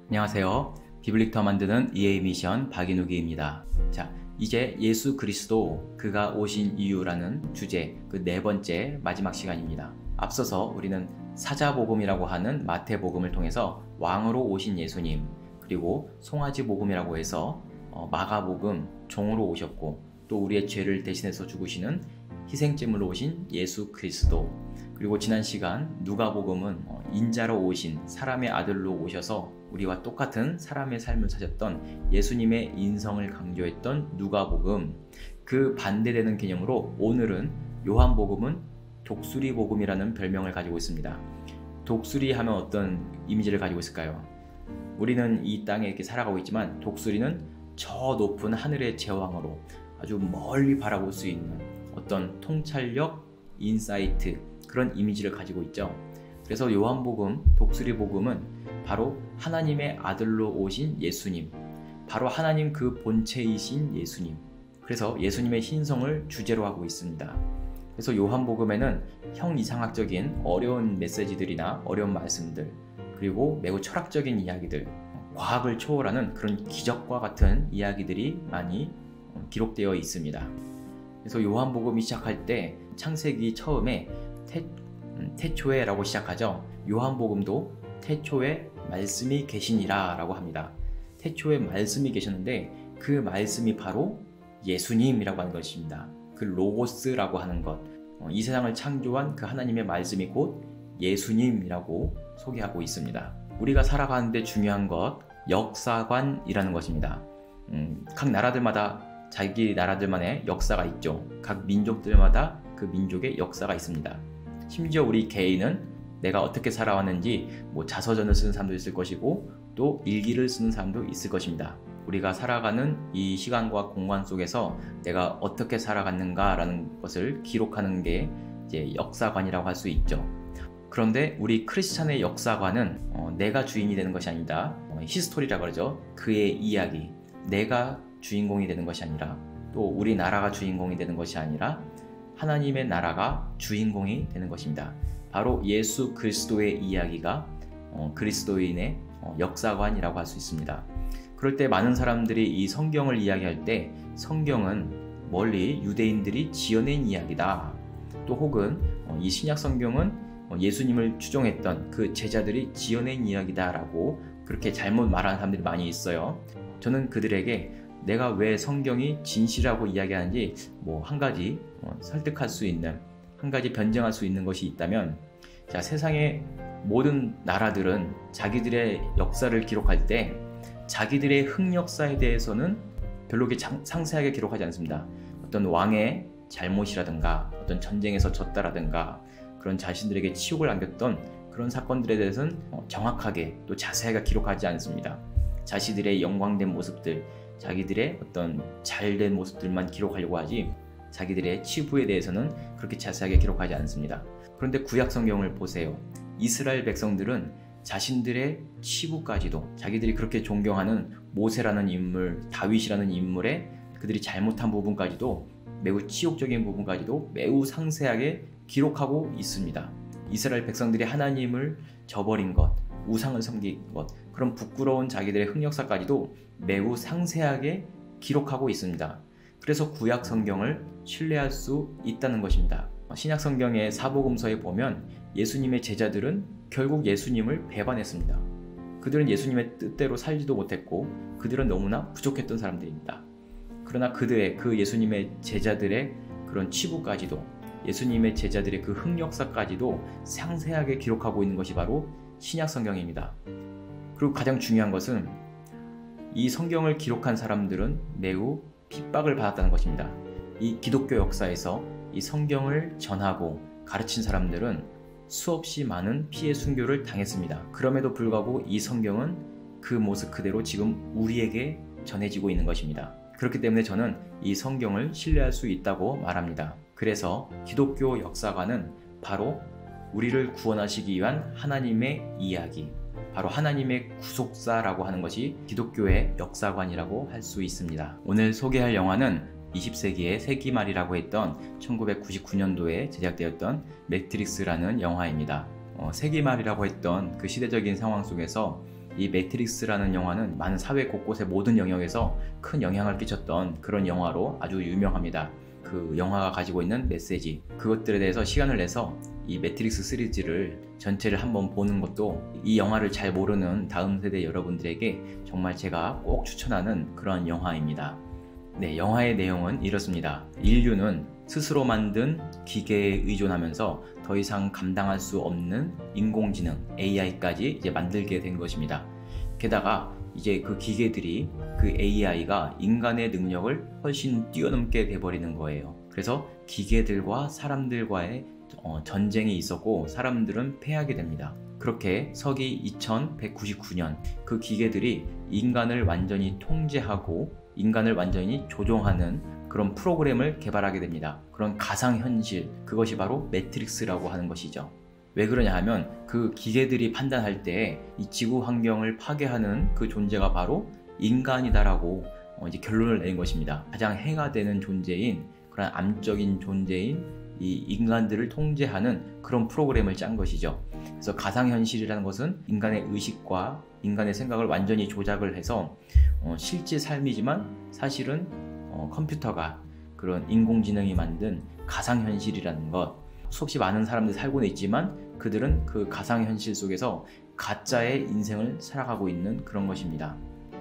안녕하세요. 비블릭터 만드는 EA 미션 박인욱입니다. 자, 이제 예수 그리스도 그가 오신 이유라는 주제 그 네 번째 마지막 시간입니다. 앞서서 우리는 사자복음이라고 하는 마태복음을 통해서 왕으로 오신 예수님, 그리고 송아지복음이라고 해서 마가복음 종으로 오셨고, 또 우리의 죄를 대신해서 죽으시는 희생제물로 오신 예수 그리스도, 그리고 지난 시간 누가복음은 인자로 오신 사람의 아들로 오셔서 우리와 똑같은 사람의 삶을 사셨던 예수님의 인성을 강조했던 누가복음, 그 반대되는 개념으로 오늘은 요한복음은 독수리복음이라는 별명을 가지고 있습니다. 독수리 하면 어떤 이미지를 가지고 있을까요? 우리는 이 땅에 이렇게 살아가고 있지만 독수리는 저 높은 하늘의 제왕으로 아주 멀리 바라볼 수 있는 어떤 통찰력, 인사이트, 그런 이미지를 가지고 있죠. 그래서 요한복음, 독수리복음은 바로 하나님의 아들로 오신 예수님, 바로 하나님 그 본체이신 예수님, 그래서 예수님의 신성을 주제로 하고 있습니다. 그래서 요한복음에는 형이상학적인 어려운 메시지들이나 어려운 말씀들, 그리고 매우 철학적인 이야기들, 과학을 초월하는 그런 기적과 같은 이야기들이 많이 기록되어 있습니다. 그래서 요한복음이 시작할 때 창세기 처음에 태초에 라고 시작하죠. 요한복음도 태초에 말씀이 계시니라 라고 합니다. 태초에 말씀이 계셨는데 그 말씀이 바로 예수님이라고 하는 것입니다. 그 로고스라고 하는 것, 이 세상을 창조한 그 하나님의 말씀이 곧 예수님이라고 소개하고 있습니다. 우리가 살아가는데 중요한 것, 역사관이라는 것입니다. 각 나라들마다 자기 나라들만의 역사가 있죠. 각 민족들마다 그 민족의 역사가 있습니다. 심지어 우리 개인은 내가 어떻게 살아왔는지 자서전을 쓰는 사람도 있을 것이고 또 일기를 쓰는 사람도 있을 것입니다. 우리가 살아가는 이 시간과 공간 속에서 내가 어떻게 살아갔는가라는 것을 기록하는 게 이제 역사관이라고 할 수 있죠. 그런데 우리 크리스찬의 역사관은 내가 주인이 되는 것이 아니다. 히스토리라고 그러죠. 그의 이야기, 내가 주인공이 되는 것이 아니라, 또 우리나라가 주인공이 되는 것이 아니라 하나님의 나라가 주인공이 되는 것입니다. 바로 예수 그리스도의 이야기가 그리스도인의 역사관이라고 할 수 있습니다. 그럴 때 많은 사람들이 이 성경을 이야기할 때 성경은 멀리 유대인들이 지어낸 이야기다, 또 혹은 이 신약 성경은 예수님을 추종했던 그 제자들이 지어낸 이야기다라고 그렇게 잘못 말하는 사람들이 많이 있어요. 저는 그들에게 내가 왜 성경이 진실이라고 이야기하는지 한 가지 설득할 수 있는, 한 가지 변증할 수 있는 것이 있다면, 자, 세상의 모든 나라들은 자기들의 역사를 기록할 때 자기들의 흑역사에 대해서는 별로 그렇게 상세하게 기록하지 않습니다. 어떤 왕의 잘못이라든가 어떤 전쟁에서 졌다라든가 그런 자신들에게 치욕을 안겼던 그런 사건들에 대해서는 정확하게 또 자세하게 기록하지 않습니다. 자신들의 영광된 모습들, 자기들의 어떤 잘된 모습들만 기록하려고 하지 자기들의 치부에 대해서는 그렇게 자세하게 기록하지 않습니다. 그런데 구약 성경을 보세요. 이스라엘 백성들은 자신들의 치부까지도, 자기들이 그렇게 존경하는 모세라는 인물, 다윗이라는 인물의 그들이 잘못한 부분까지도, 매우 치욕적인 부분까지도 매우 상세하게 기록하고 있습니다. 이스라엘 백성들이 하나님을 저버린 것, 우상을 섬긴 것, 그런 부끄러운 자기들의 흑역사까지도 매우 상세하게 기록하고 있습니다. 그래서 구약 성경을 신뢰할 수 있다는 것입니다. 신약 성경의 사복음서에 보면 예수님의 제자들은 결국 예수님을 배반했습니다. 그들은 예수님의 뜻대로 살지도 못했고 그들은 너무나 부족했던 사람들입니다. 그러나 그들의 그 예수님의 제자들의 그런 치부까지도, 예수님의 제자들의 그 흑역사까지도 상세하게 기록하고 있는 것이 바로 신약 성경입니다. 그리고 가장 중요한 것은 이 성경을 기록한 사람들은 매우 핍박을 받았다는 것입니다. 이 기독교 역사에서 이 성경을 전하고 가르친 사람들은 수없이 많은 피해 순교를 당했습니다. 그럼에도 불구하고 이 성경은 그 모습 그대로 지금 우리에게 전해지고 있는 것입니다. 그렇기 때문에 저는 이 성경을 신뢰할 수 있다고 말합니다. 그래서 기독교 역사관은 바로 우리를 구원하시기 위한 하나님의 이야기, 바로 하나님의 구속사라고 하는 것이 기독교의 역사관이라고 할 수 있습니다. 오늘 소개할 영화는 20세기의 세기말이라고 했던 1999년도에 제작되었던 매트릭스라는 영화입니다. 세기말이라고 했던 그 시대적인 상황 속에서 이 매트릭스라는 영화는 많은 사회 곳곳의 모든 영역에서 큰 영향을 끼쳤던 그런 영화로 아주 유명합니다. 그 영화가 가지고 있는 메시지, 그것들에 대해서 시간을 내서 이 매트릭스 시리즈를 전체를 한번 보는 것도 이 영화를 잘 모르는 다음 세대 여러분들에게 정말 제가 꼭 추천하는 그런 영화입니다. 네, 영화의 내용은 이렇습니다. 인류는 스스로 만든 기계에 의존하면서 더 이상 감당할 수 없는 인공지능 AI까지 이제 만들게 된 것입니다. 게다가 이제 그 기계들이 그 AI가 인간의 능력을 훨씬 뛰어넘게 돼버리는 거예요. 그래서 기계들과 사람들과의 전쟁이 있었고 사람들은 패하게 됩니다. 그렇게 서기 2199년 그 기계들이 인간을 완전히 통제하고 인간을 완전히 조종하는 그런 프로그램을 개발하게 됩니다. 그런 가상현실, 그것이 바로 매트릭스라고 하는 것이죠. 왜 그러냐 하면 그 기계들이 판단할 때 이 지구 환경을 파괴하는 그 존재가 바로 인간이다라고 이제 결론을 내린 것입니다. 가장 해가 되는 존재인 그런 암적인 존재인 이 인간들을 통제하는 그런 프로그램을 짠 것이죠. 그래서 가상현실이라는 것은 인간의 의식과 인간의 생각을 완전히 조작을 해서 실제 삶이지만 사실은 컴퓨터가 그런 인공지능이 만든 가상현실이라는 것, 수없이 많은 사람들이 살고는 있지만 그들은 그 가상현실 속에서 가짜의 인생을 살아가고 있는 그런 것입니다.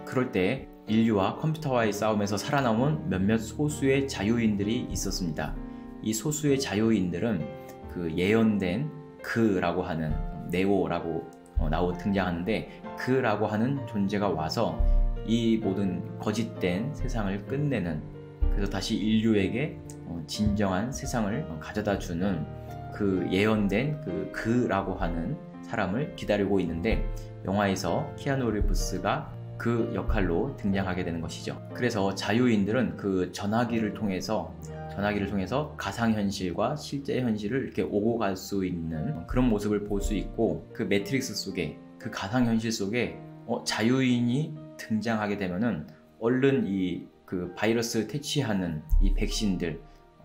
그럴 때 인류와 컴퓨터와의 싸움에서 살아남은 몇몇 소수의 자유인들이 있었습니다. 이 소수의 자유인들은 그 예언된 그라고 하는 네오라고 등장하는데 그라고 하는 존재가 와서 이 모든 거짓된 세상을 끝내는, 그래서 다시 인류에게 진정한 세상을 가져다 주는 그 예언된 그라고 하는 사람을 기다리고 있는데 영화에서 키아누 리브스가 그 역할로 등장하게 되는 것이죠. 그래서 자유인들은 그 전화기를 통해서 가상현실과 실제 현실을 이렇게 오고 갈 수 있는 그런 모습을 볼 수 있고, 그 매트릭스 속에 그 가상현실 속에 자유인이 등장하게 되면은 얼른 그 바이러스를 퇴치하는 이 백신들,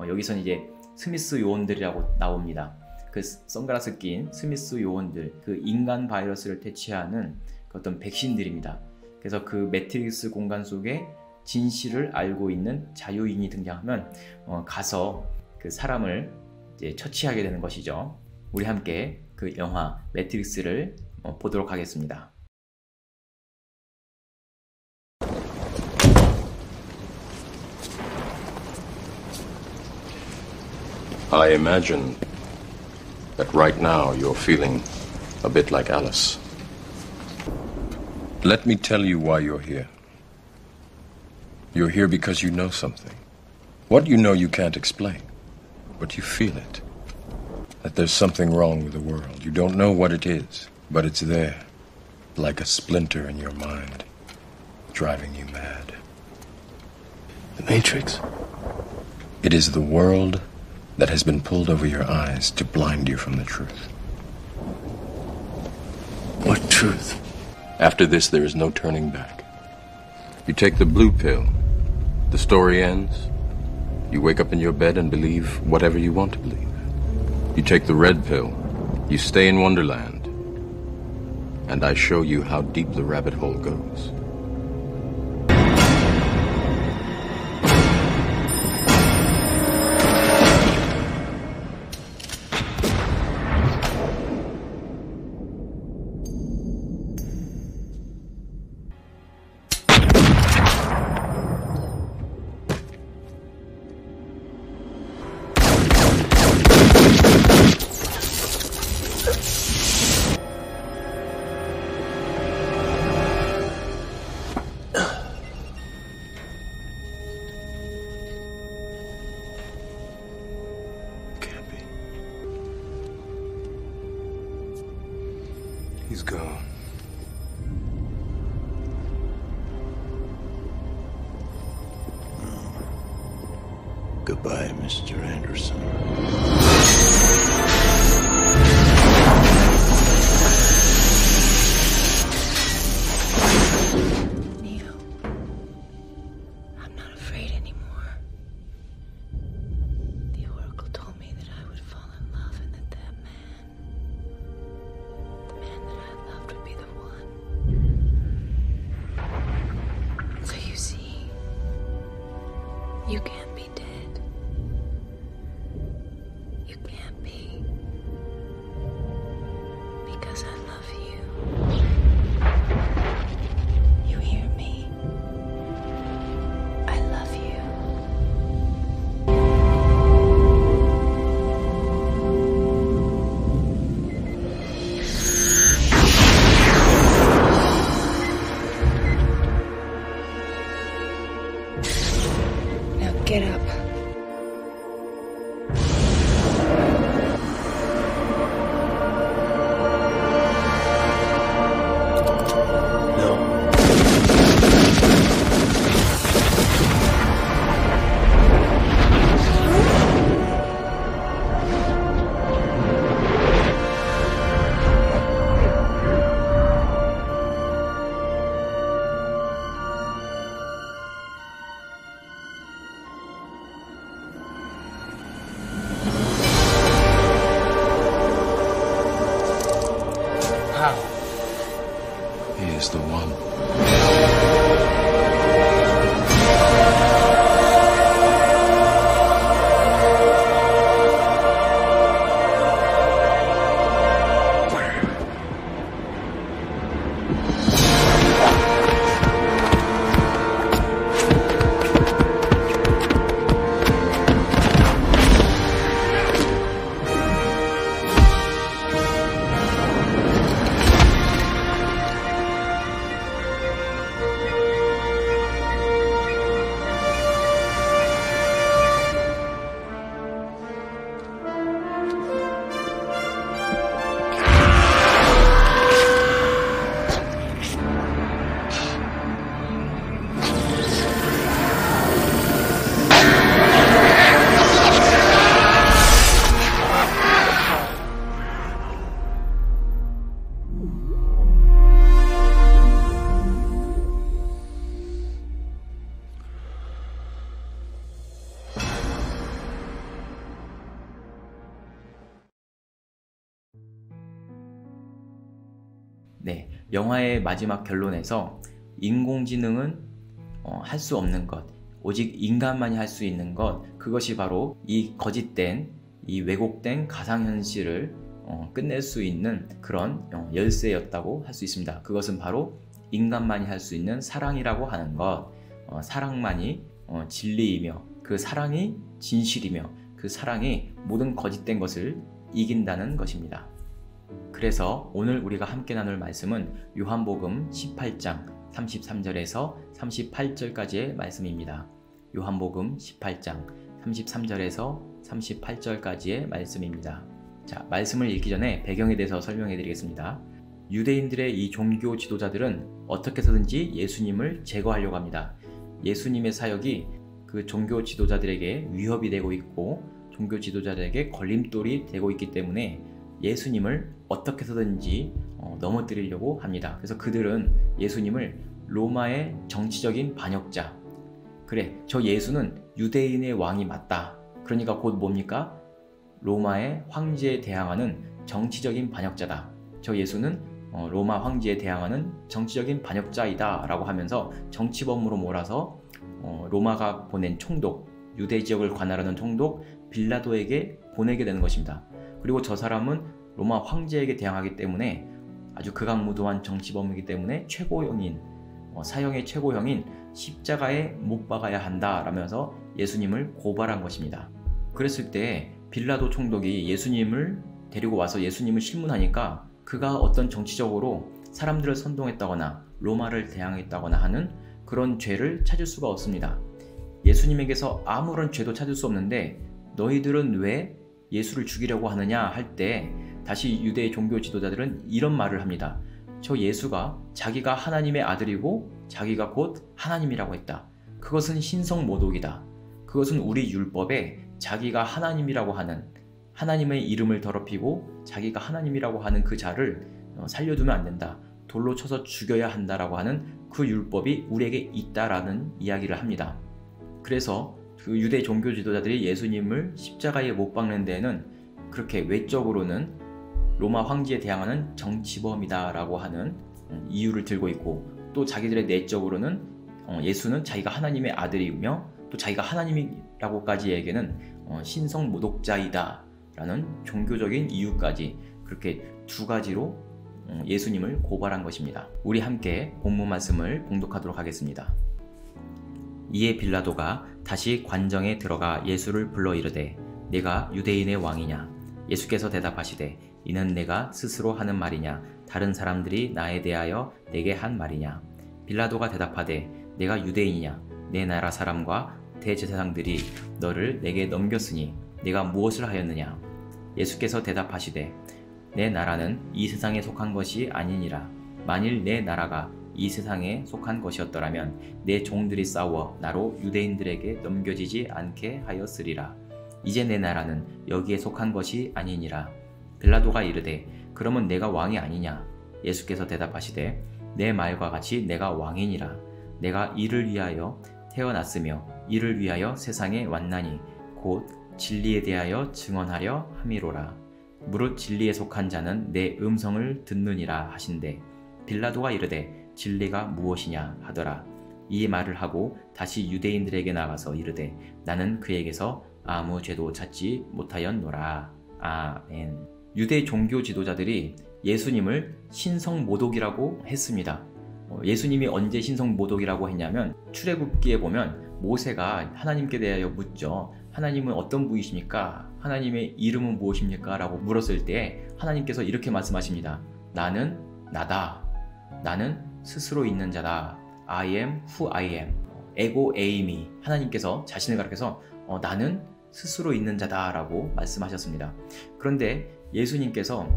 여기서는 이제 스미스 요원들이라고 나옵니다. 그 선글라스 낀 스미스 요원들, 그 인간 바이러스를 퇴치하는 그 어떤 백신들입니다. 그래서 그 매트릭스 공간 속에 진실을 알고 있는 자유인이 등장하면 가서 그 사람을 이제 처치하게 되는 것이죠. 우리 함께 그 영화 매트릭스를 보도록 하겠습니다. I imagine that right now you're feeling a bit like Alice. Let me tell you why you're here. You're here because you know something. What you know you can't explain, but you feel it. That there's something wrong with the world. You don't know what it is, but it's there, like a splinter in your mind, driving you mad. The Matrix? It is the world that has been pulled over your eyes to blind you from the truth. What truth? After this, there is no turning back. You take the blue pill, the story ends. You wake up in your bed and believe whatever you want to believe. You take the red pill, you stay in Wonderland, and I show you how deep the rabbit hole goes. He's gone. Goodbye, Mr. Anderson. Neo, I'm not afraid anymore. The Oracle told me that I would fall in love and that man that I loved would be the one. You can't be dead. You can't be. Because I love you. You hear me? I love you. Now get up. No. How? He is the one. 네, 영화의 마지막 결론에서 인공지능은 할 수 없는 것, 오직 인간만이 할 수 있는 것, 그것이 바로 이 거짓된, 이 왜곡된 가상현실을 끝낼 수 있는 그런 열쇠였다고 할 수 있습니다. 그것은 바로 인간만이 할 수 있는 사랑이라고 하는 것, 사랑만이 진리이며 그 사랑이 진실이며 그 사랑이 모든 거짓된 것을 이긴다는 것입니다. 그래서 오늘 우리가 함께 나눌 말씀은 요한복음 18장 33절에서 38절까지의 말씀입니다. 요한복음 18장 33절에서 38절까지의 말씀입니다. 자, 말씀을 읽기 전에 배경에 대해서 설명해 드리겠습니다. 유대인들의 이 종교 지도자들은 어떻게 해서든지 예수님을 제거하려고 합니다. 예수님의 사역이 그 종교 지도자들에게 위협이 되고 있고 종교 지도자들에게 걸림돌이 되고 있기 때문에 예수님을 어떻게 해서든지 넘어뜨리려고 합니다. 그래서 그들은 예수님을 로마의 정치적인 반역자, 그래 저 예수는 유대인의 왕이 맞다, 그러니까 곧 뭡니까? 로마의 황제에 대항하는 정치적인 반역자다. 저 예수는 로마 황제에 대항하는 정치적인 반역자이다 라고 하면서 정치범으로 몰아서 로마가 보낸 총독, 유대 지역을 관할하는 총독 빌라도에게 보내게 되는 것입니다. 그리고 저 사람은 로마 황제에게 대항하기 때문에 아주 극악무도한 정치범이기 때문에 최고형인, 사형의 최고형인 십자가에 못 박아야 한다 라면서 예수님을 고발한 것입니다. 그랬을 때 빌라도 총독이 예수님을 데리고 와서 예수님을 신문하니까 그가 어떤 정치적으로 사람들을 선동했다거나 로마를 대항했다거나 하는 그런 죄를 찾을 수가 없습니다. 예수님에게서 아무런 죄도 찾을 수 없는데 너희들은 왜 예수를 죽이려고 하느냐 할 때 다시 유대의 종교 지도자들은 이런 말을 합니다. 저 예수가 자기가 하나님의 아들이고 자기가 곧 하나님이라고 했다. 그것은 신성모독이다. 그것은 우리 율법에 자기가 하나님이라고 하는, 하나님의 이름을 더럽히고 자기가 하나님이라고 하는 그 자를 살려두면 안 된다. 돌로 쳐서 죽여야 한다라고 하는 그 율법이 우리에게 있다라는 이야기를 합니다. 그래서 그 유대 종교 지도자들이 예수님을 십자가에 못 박는 데에는 그렇게 외적으로는 로마 황제에 대항하는 정치범이다라고 하는 이유를 들고 있고, 또 자기들의 내적으로는 예수는 자기가 하나님의 아들이며 또 자기가 하나님이라고까지 얘기는 신성 모독자이다 라는 종교적인 이유까지 그렇게 두 가지로 예수님을 고발한 것입니다. 우리 함께 본문 말씀을 봉독하도록 하겠습니다. 이에 빌라도가 다시 관정에 들어가 예수를 불러 이르되 내가 유대인의 왕이냐? 예수께서 대답하시되 이는 내가 스스로 하는 말이냐? 다른 사람들이 나에 대하여 내게 한 말이냐? 빌라도가 대답하되 내가 유대인이냐? 내 나라 사람과 대제사장들이 너를 내게 넘겼으니 내가 무엇을 하였느냐? 예수께서 대답하시되 내 나라는 이 세상에 속한 것이 아니니라. 만일 내 나라가 이 세상에 속한 것이었더라면 내 종들이 싸워 나로 유대인들에게 넘겨지지 않게 하였으리라. 이제 내 나라는 여기에 속한 것이 아니니라. 빌라도가 이르되 그러면 내가 왕이 아니냐? 예수께서 대답하시되 내 말과 같이 내가 왕이니라. 내가 이를 위하여 태어났으며 이를 위하여 세상에 왔나니 곧 진리에 대하여 증언하려 함이로라. 무릇 진리에 속한 자는 내 음성을 듣느니라 하신대 빌라도가 이르되 진리가 무엇이냐 하더라. 이 말을 하고 다시 유대인들에게 나가서 이르되 나는 그에게서 아무 죄도 찾지 못하였노라. 아멘. 유대 종교 지도자들이 예수님을 신성모독이라고 했습니다. 예수님이 언제 신성모독이라고 했냐면 출애굽기에 보면 모세가 하나님께 대하여 묻죠. 하나님은 어떤 분이십니까? 하나님의 이름은 무엇입니까? 라고 물었을 때 하나님께서 이렇게 말씀하십니다. 나는 나다. 나는 스스로 있는 자다. I am who I am. 에고 에이미. 하나님께서 자신을 가리켜서 나는 스스로 있는 자다 라고 말씀하셨습니다. 그런데 예수님께서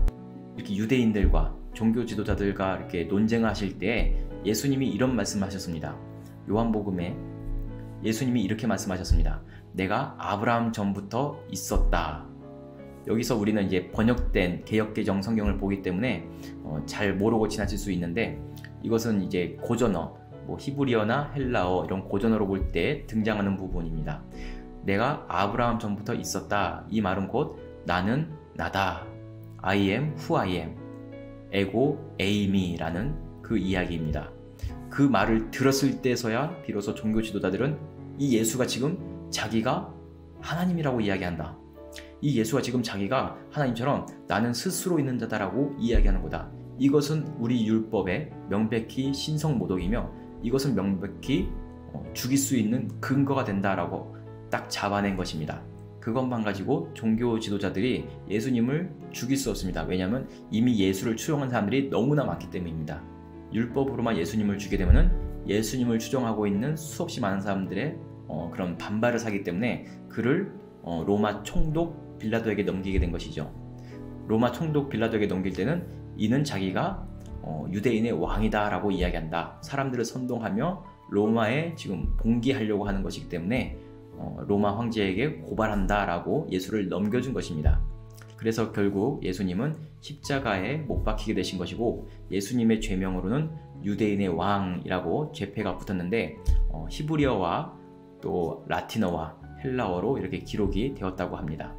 이렇게 유대인들과 종교 지도자들과 이렇게 논쟁을 하실 때 예수님이 이런 말씀을 하셨습니다. 요한복음에 예수님이 이렇게 말씀하셨습니다. 내가 아브라함 전부터 있었다. 여기서 우리는 이제 번역된 개역개정 성경을 보기 때문에 잘 모르고 지나칠 수 있는데 이것은 이제 고전어, 히브리어나 헬라어 이런 고전어로 볼 때 등장하는 부분입니다. 내가 아브라함 전부터 있었다. 이 말은 곧 나는 나다. I am who I am. 에고 에이미라는 그 이야기입니다. 그 말을 들었을 때서야 비로소 종교 지도자들은 이 예수가 지금 자기가 하나님이라고 이야기한다. 이 예수가 지금 자기가 하나님처럼 나는 스스로 있는 자다라고 이야기하는 거다. 이것은 우리 율법에 명백히 신성모독이며 이것은 명백히 죽일 수 있는 근거가 된다라고 딱 잡아낸 것입니다. 그것만 가지고 종교 지도자들이 예수님을 죽일 수 없습니다. 왜냐하면 이미 예수를 추종한 사람들이 너무나 많기 때문입니다. 율법으로만 예수님을 죽이게 되면 예수님을 추종하고 있는 수없이 많은 사람들의 그런 반발을 사기 때문에 그를 로마 총독 빌라도에게 넘기게 된 것이죠. 로마 총독 빌라도에게 넘길 때는 이는 자기가 유대인의 왕이다 라고 이야기한다. 사람들을 선동하며 로마에 지금 봉기하려고 하는 것이기 때문에 로마 황제에게 고발한다 라고 예수를 넘겨준 것입니다. 그래서 결국 예수님은 십자가에 못 박히게 되신 것이고 예수님의 죄명으로는 유대인의 왕이라고 죄패가 붙었는데 히브리어와 또 라틴어와 헬라어로 이렇게 기록이 되었다고 합니다.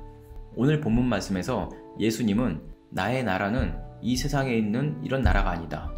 오늘 본문 말씀에서 예수님은 나의 나라는 이 세상에 있는 이런 나라가 아니다.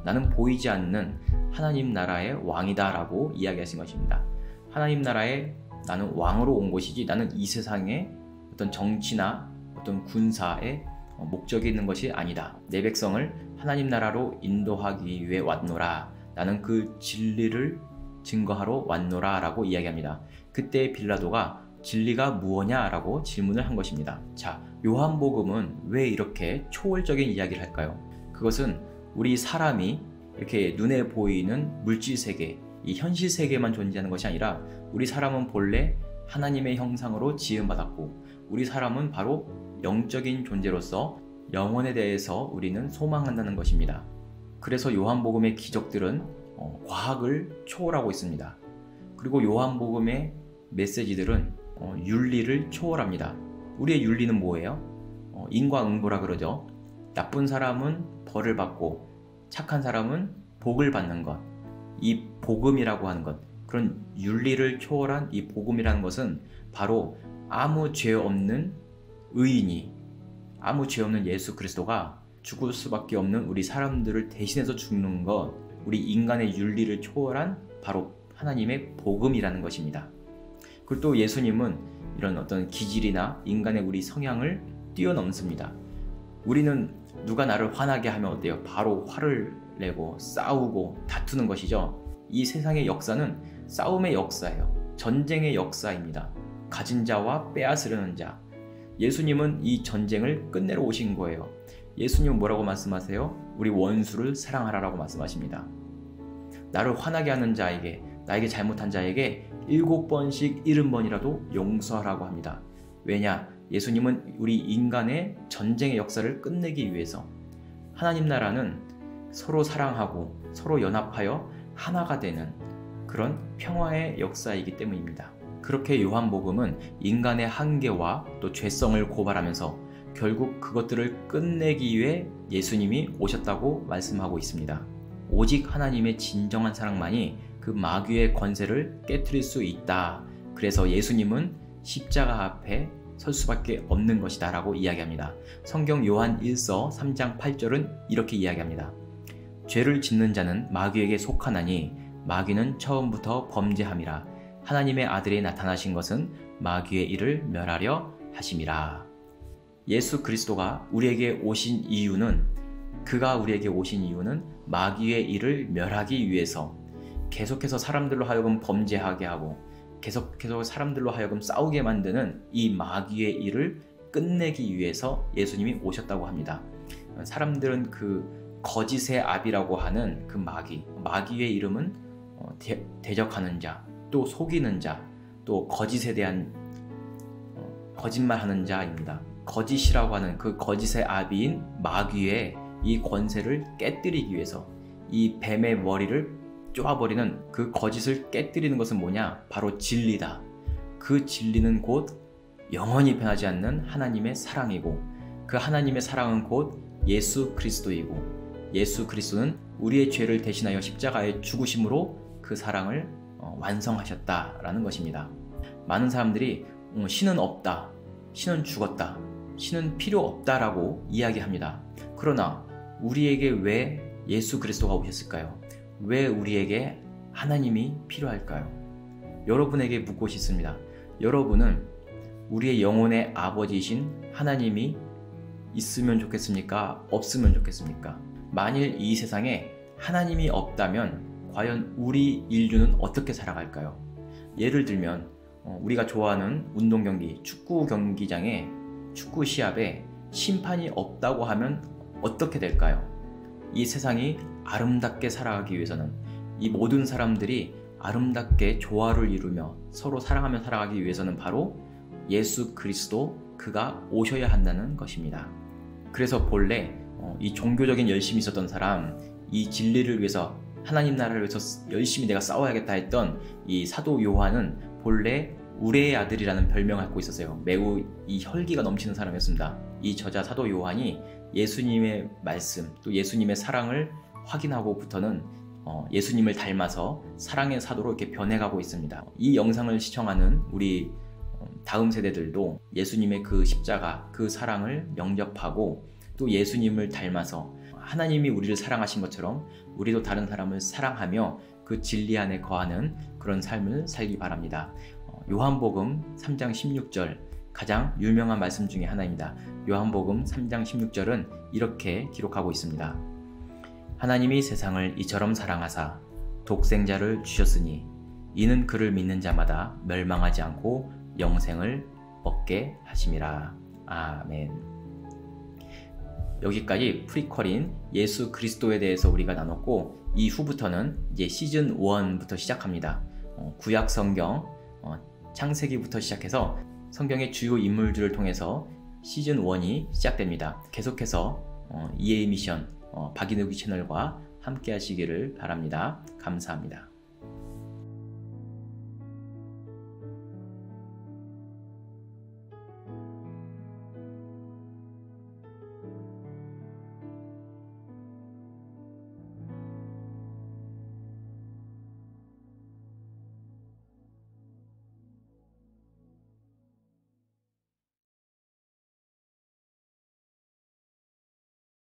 나는 보이지 않는 하나님 나라의 왕이다 라고 이야기하신 것입니다. 하나님 나라에 나는 왕으로 온 것이지 나는 이 세상에 어떤 정치나 어떤 군사의 목적이 있는 것이 아니다. 내 백성을 하나님 나라로 인도하기 위해 왔노라. 나는 그 진리를 증거하러 왔노라 라고 이야기합니다. 그때 빌라도가 진리가 무엇냐 라고 질문을 한 것입니다. 자, 요한복음은 왜 이렇게 초월적인 이야기를 할까요? 그것은 우리 사람이 이렇게 눈에 보이는 물질 세계, 이 현실 세계만 존재하는 것이 아니라 우리 사람은 본래 하나님의 형상으로 지음받았고 우리 사람은 바로 영적인 존재로서 영혼에 대해서 우리는 소망한다는 것입니다. 그래서 요한복음의 기적들은 과학을 초월하고 있습니다. 그리고 요한복음의 메시지들은 윤리를 초월합니다. 우리의 윤리는 뭐예요? 인과응보라 그러죠. 나쁜 사람은 벌을 받고 착한 사람은 복을 받는 것. 이 복음이라고 하는 것, 그런 윤리를 초월한 이 복음이라는 것은 바로 아무 죄 없는 의인이, 아무 죄 없는 예수 그리스도가 죽을 수밖에 없는 우리 사람들을 대신해서 죽는 것, 우리 인간의 윤리를 초월한 바로 하나님의 복음이라는 것입니다. 그리고 또 예수님은 이런 어떤 기질이나 인간의 우리 성향을 뛰어넘습니다. 우리는 누가 나를 화나게 하면 어때요? 바로 화를 내고 싸우고 다투는 것이죠. 이 세상의 역사는 싸움의 역사예요. 전쟁의 역사입니다. 가진 자와 빼앗으려는 자. 예수님은 이 전쟁을 끝내러 오신 거예요. 예수님은 뭐라고 말씀하세요? 우리 원수를 사랑하라라고 말씀하십니다. 나를 화나게 하는 자에게, 나에게 잘못한 자에게 7번씩 70번이라도 용서하라고 합니다. 왜냐? 예수님은 우리 인간의 전쟁의 역사를 끝내기 위해서 하나님 나라는 서로 사랑하고 서로 연합하여 하나가 되는 그런 평화의 역사이기 때문입니다. 그렇게 요한복음은 인간의 한계와 또 죄성을 고발하면서 결국 그것들을 끝내기 위해 예수님이 오셨다고 말씀하고 있습니다. 오직 하나님의 진정한 사랑만이 그 마귀의 권세를 깨트릴 수 있다. 그래서 예수님은 십자가 앞에 설 수밖에 없는 것이다 라고 이야기합니다. 성경 요한 1서 3장 8절은 이렇게 이야기합니다. 죄를 짓는 자는 마귀에게 속하나니 마귀는 처음부터 범죄함이라. 하나님의 아들이 나타나신 것은 마귀의 일을 멸하려 하심이라. 예수 그리스도가 우리에게 오신 이유는, 그가 우리에게 오신 이유는 마귀의 일을 멸하기 위해서, 계속해서 사람들로 하여금 범죄하게 하고 계속해서 사람들로 하여금 싸우게 만드는 이 마귀의 일을 끝내기 위해서 예수님이 오셨다고 합니다. 사람들은 그 거짓의 압이라고 하는 그 마귀의 이름은 대적하는 자, 또 속이는 자, 또 거짓에 대한 거짓말하는 자입니다. 거짓이라고 하는 그 거짓의 압인 마귀의 이 권세를 깨뜨리기 위해서 이 뱀의 머리를 쪼아버리는 그 거짓을 깨뜨리는 것은 뭐냐? 바로 진리다. 그 진리는 곧 영원히 변하지 않는 하나님의 사랑이고, 그 하나님의 사랑은 곧 예수 그리스도이고, 예수 그리스도는 우리의 죄를 대신하여 십자가에 죽으심으로 그 사랑을 완성하셨다라는 것입니다. 많은 사람들이 신은 없다, 신은 죽었다, 신은 필요 없다라고 이야기합니다. 그러나 우리에게 왜 예수 그리스도가 오셨을까요? 왜 우리에게 하나님이 필요할까요? 여러분에게 묻고 싶습니다. 여러분은 우리의 영혼의 아버지이신 하나님이 있으면 좋겠습니까? 없으면 좋겠습니까? 만일 이 세상에 하나님이 없다면 과연 우리 인류는 어떻게 살아갈까요? 예를 들면 우리가 좋아하는 운동 경기, 축구 경기장에, 축구 시합에 심판이 없다고 하면 어떻게 될까요? 이 세상이 아름답게 살아가기 위해서는, 이 모든 사람들이 아름답게 조화를 이루며 서로 사랑하며 살아가기 위해서는 바로 예수 그리스도, 그가 오셔야 한다는 것입니다. 그래서 본래 이 종교적인 열심이 있었던 사람, 이 진리를 위해서, 하나님 나라를 위해서 열심히 내가 싸워야겠다 했던 이 사도 요한은 본래 우레의 아들이라는 별명을 갖고 있었어요. 매우 이 혈기가 넘치는 사람이었습니다. 이 저자 사도 요한이 예수님의 말씀, 또 예수님의 사랑을 확인하고부터는 예수님을 닮아서 사랑의 사도로 이렇게 변해가고 있습니다. 이 영상을 시청하는 우리 다음 세대들도 예수님의 그 십자가, 그 사랑을 영접하고 또 예수님을 닮아서 하나님이 우리를 사랑하신 것처럼 우리도 다른 사람을 사랑하며 그 진리 안에 거하는 그런 삶을 살기 바랍니다. 요한복음 3장 16절, 가장 유명한 말씀 중에 하나입니다. 요한복음 3장 16절은 이렇게 기록하고 있습니다. 하나님이 세상을 이처럼 사랑하사 독생자를 주셨으니 이는 그를 믿는 자마다 멸망하지 않고 영생을 얻게 하심이라. 아멘. 여기까지 프리퀄인 예수 그리스도에 대해서 우리가 나눴고, 이후부터는 이제 시즌 1부터 시작합니다. 구약 성경 창세기부터 시작해서 성경의 주요 인물들을 통해서 시즌 1이 시작됩니다. 계속해서 EA 미션 박인욱이 채널과 함께 하시기를 바랍니다. 감사합니다.